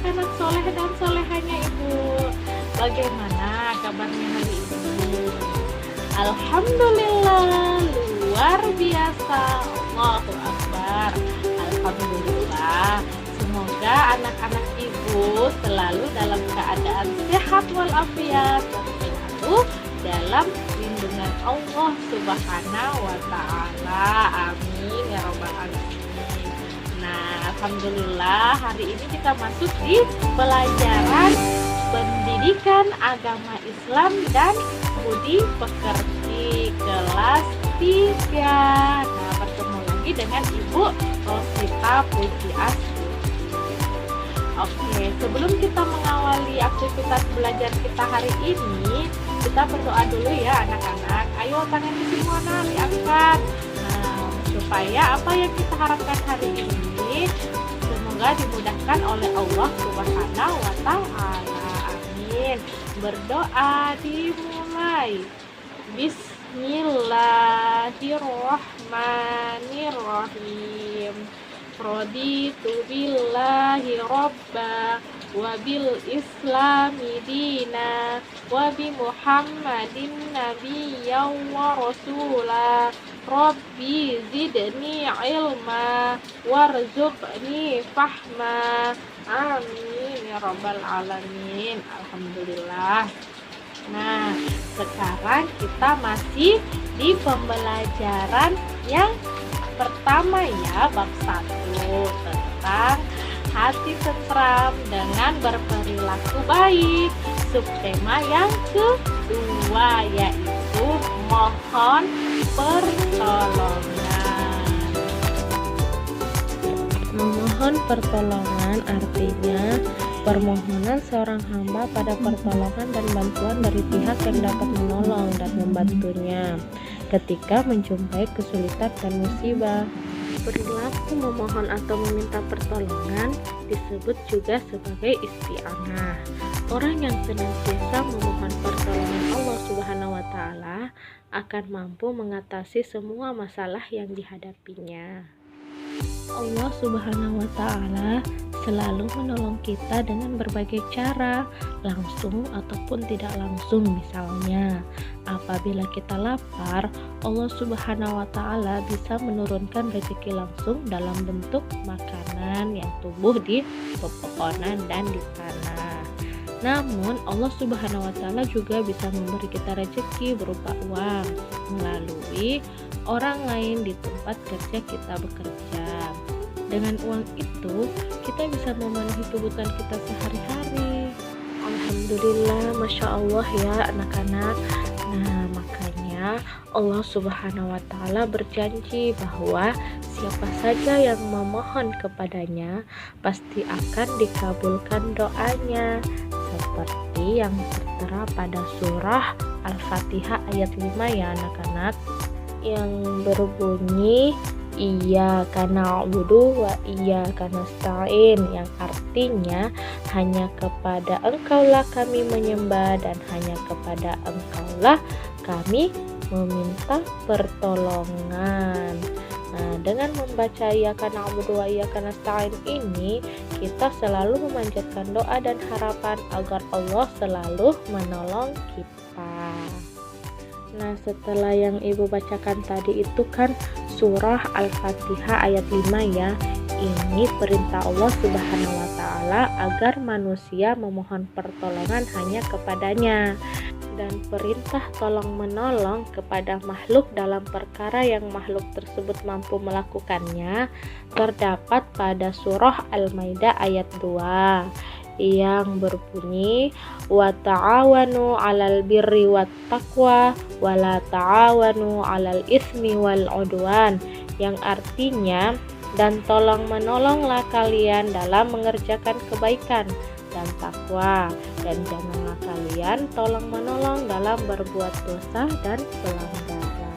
anak-anak soleh dan solehanya Ibu. Bagaimana kabarnya hari ini? Alhamdulillah, luar biasa. Allahu Akbar. Alhamdulillah. Semoga anak-anak Ibu selalu dalam keadaan sehat walafiat dan selalu dalam lindungan Allah Subhanahu wa Ta'ala. Amin ya Rabbal Alamin. Nah, alhamdulillah hari ini kita masuk di pelajaran pendidikan agama Islam dan budi pekerti kelas 3. Nah, bertemu lagi dengan Ibu Rosita Pujiastuti. Oke, sebelum kita mengawali aktivitas belajar kita hari ini, kita berdoa dulu ya anak-anak. Ayo tangannya semua diangkat. Nah, supaya apa yang kita harapkan hari ini semoga dimudahkan oleh Allah Subhanahu wa Ta'ala. Amin. Berdoa dimulai. Bismillahirrahmanirrahim. Raditu billahi robba wa bil islami dina wa bi muhammadin nabiyyan wa rasula. Rabbi zidni ilma warzuqni fahma. Amin ya rabbal alamin. Alhamdulillah. Nah, sekarang kita masih di pembelajaran yang pertama ya, bab 1 tentang hati tentram dengan berperilaku baik. Subtema yang kedua yaitu mohon pertolongan. Memohon pertolongan artinya permohonan seorang hamba pada pertolongan dan bantuan dari pihak yang dapat menolong dan membantunya ketika menjumpai kesulitan dan musibah. Perilaku memohon atau meminta pertolongan disebut juga sebagai isti'anah. Orang yang senantiasa memohon pertolongan Allah Subhanahu wa Ta'ala akan mampu mengatasi semua masalah yang dihadapinya. Allah Subhanahu wa Ta'ala selalu menolong kita dengan berbagai cara, langsung ataupun tidak langsung. Misalnya, apabila kita lapar, Allah Subhanahu wa Ta'ala bisa menurunkan rezeki langsung dalam bentuk makanan yang tumbuh di pepohonan dan di tanah. Namun Allah Subhanahu wa Ta'ala juga bisa memberi kita rezeki berupa uang melalui orang lain di tempat kerja kita bekerja. Dengan uang itu kita bisa memenuhi kebutuhan kita sehari-hari. Alhamdulillah, Masya Allah ya anak-anak. Nah, makanya Allah Subhanahu wa Ta'ala berjanji bahwa siapa saja yang memohon kepadanya pasti akan dikabulkan doanya, seperti yang tertera pada surah Al-Fatihah ayat 5 ya anak-anak, yang berbunyi Iyyaka na'budu wa iyyaka nasta'in, yang artinya hanya kepada Engkaulah kami menyembah dan hanya kepada Engkaulah kami meminta pertolongan. Nah, dengan membaca Iyyaka na'budu wa iyyaka nasta'in ini, kita selalu memanjatkan doa dan harapan agar Allah selalu menolong kita. Nah, setelah yang Ibu bacakan tadi itu kan surah Al-Fatihah ayat 5 ya. Ini perintah Allah Subhanahu wa Ta'ala agar manusia memohon pertolongan hanya kepadanya, dan perintah tolong menolong kepada makhluk dalam perkara yang makhluk tersebut mampu melakukannya terdapat pada surah Al-Maidah ayat 2 yang berbunyi wa ta'awanu 'alal birri wat taqwa wa la ta'awanu 'alal itsmi wal 'udwan, yang artinya dan tolong menolonglah kalian dalam mengerjakan kebaikan dan takwa, dan janganlah kalian tolong menolong dalam berbuat dosa dan pelanggaran.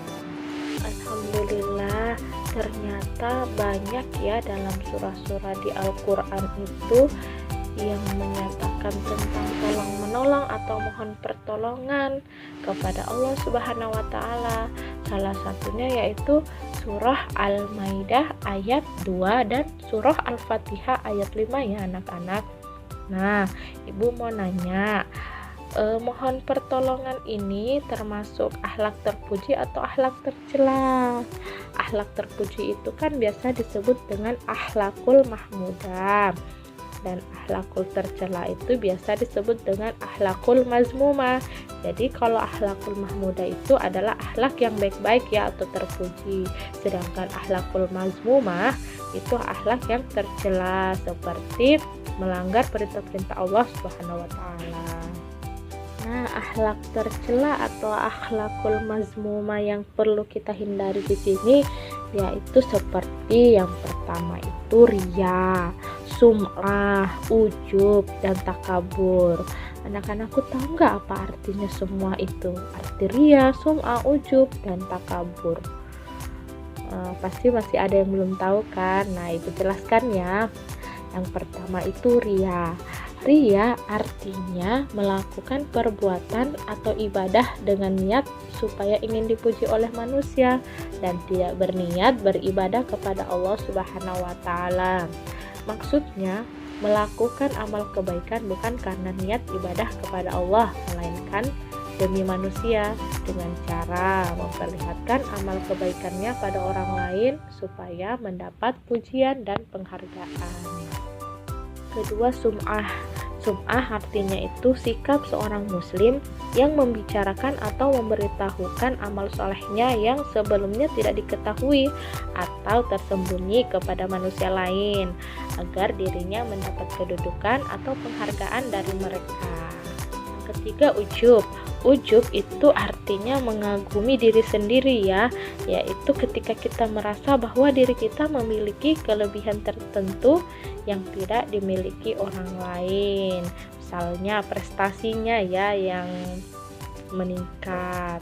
Alhamdulillah, ternyata banyak ya dalam surah-surah di Al-Quran itu yang menyatakan tentang tolong menolong atau mohon pertolongan kepada Allah Subhanahu wa Ta'ala. Salah satunya yaitu surah Al-Maidah ayat 2 dan surah Al-Fatihah ayat 5 ya anak-anak. Nah, Ibu mau nanya, mohon pertolongan ini termasuk akhlak terpuji atau akhlak tercela? Akhlak terpuji itu kan biasa disebut dengan akhlakul mahmudah, dan akhlakul tercela itu biasa disebut dengan akhlakul mazmumah. Jadi kalau akhlakul mahmudah itu adalah akhlak yang baik-baik ya atau terpuji, sedangkan akhlakul mazmumah itu akhlak yang tercela seperti melanggar perintah-perintah Allah Subhanahu wa taala. Nah, akhlak tercela atau akhlakul mazmumah yang perlu kita hindari di sini yaitu seperti yang pertama itu riya, sum'ah, ujub, dan takabur. Anak-anakku tahu nggak apa artinya semua itu? Arti riya, sum'ah, ujub, dan takabur. Pasti masih ada yang belum tahu kan? Nah, Ibu jelaskan ya. Yang pertama itu riya. Riya artinya melakukan perbuatan atau ibadah dengan niat supaya ingin dipuji oleh manusia dan tidak berniat beribadah kepada Allah Subhanahu wa taala. Maksudnya, melakukan amal kebaikan bukan karena niat ibadah kepada Allah, melainkan demi manusia dengan cara memperlihatkan amal kebaikannya pada orang lain supaya mendapat pujian dan penghargaan. Kedua, sum'ah. Sum'ah artinya itu sikap seorang muslim yang membicarakan atau memberitahukan amal solehnya yang sebelumnya tidak diketahui atau tersembunyi kepada manusia lain agar dirinya mendapat kedudukan atau penghargaan dari mereka. Yang ketiga, ujub. Ujub itu artinya mengagumi diri sendiri ya, yaitu ketika kita merasa bahwa diri kita memiliki kelebihan tertentu yang tidak dimiliki orang lain. Misalnya prestasinya ya yang meningkat.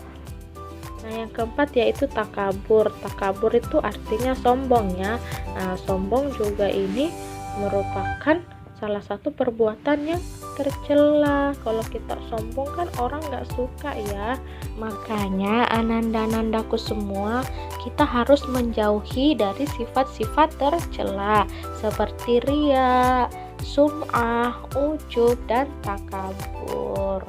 Nah, yang keempat yaitu takabur. Takabur itu artinya sombong ya. Nah, sombong juga ini merupakan salah satu perbuatan yang tercela. Kalau kita sombong kan orang nggak suka ya. Makanya ananda-anandaku semua, kita harus menjauhi dari sifat-sifat tercela seperti riya, sum'ah, ujub, dan takabur.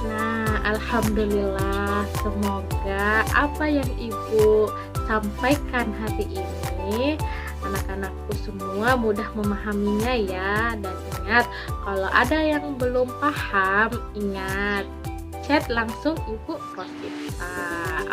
Nah, alhamdulillah, semoga apa yang Ibu sampaikan hari ini anak-anakku semua mudah memahaminya ya. Dan ingat, kalau ada yang belum paham, ingat chat langsung Ibu Rosita.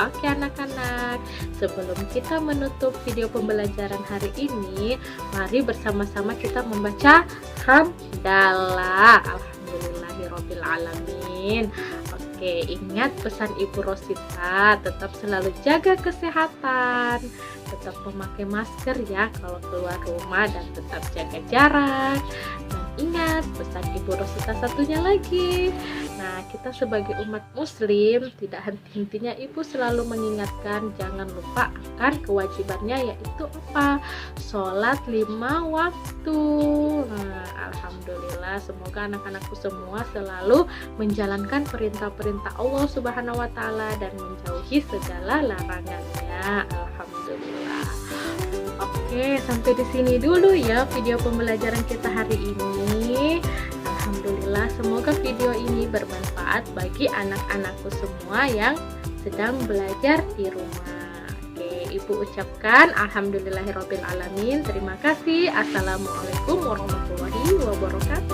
Oke anak-anak, sebelum kita menutup video pembelajaran hari ini, mari bersama-sama kita membaca hamdalah. Alhamdulillahirabbil alamin. Oke, ingat pesan Ibu Rosita, tetap selalu jaga kesehatan, tetap memakai masker ya kalau keluar rumah, dan tetap jaga jarak. Dan ingat pesan Ibu Rosita satunya lagi. Nah, kita sebagai umat muslim tidak henti-hentinya Ibu selalu mengingatkan jangan lupa akan kewajibannya, yaitu apa? Sholat 5 waktu. Nah, alhamdulillah, semoga anak-anakku semua selalu menjalankan perintah-perintah Allah Subhanahu wa taala dan menjauhi segala larangannya. Alhamdulillah. Oke, sampai di sini dulu ya video pembelajaran kita hari ini. Alhamdulillah, semoga video ini bermanfaat bagi anak-anakku semua yang sedang belajar di rumah. Oke, Ibu ucapkan alhamdulillahirabbil alamin. Terima kasih. Assalamualaikum warahmatullahi wabarakatuh.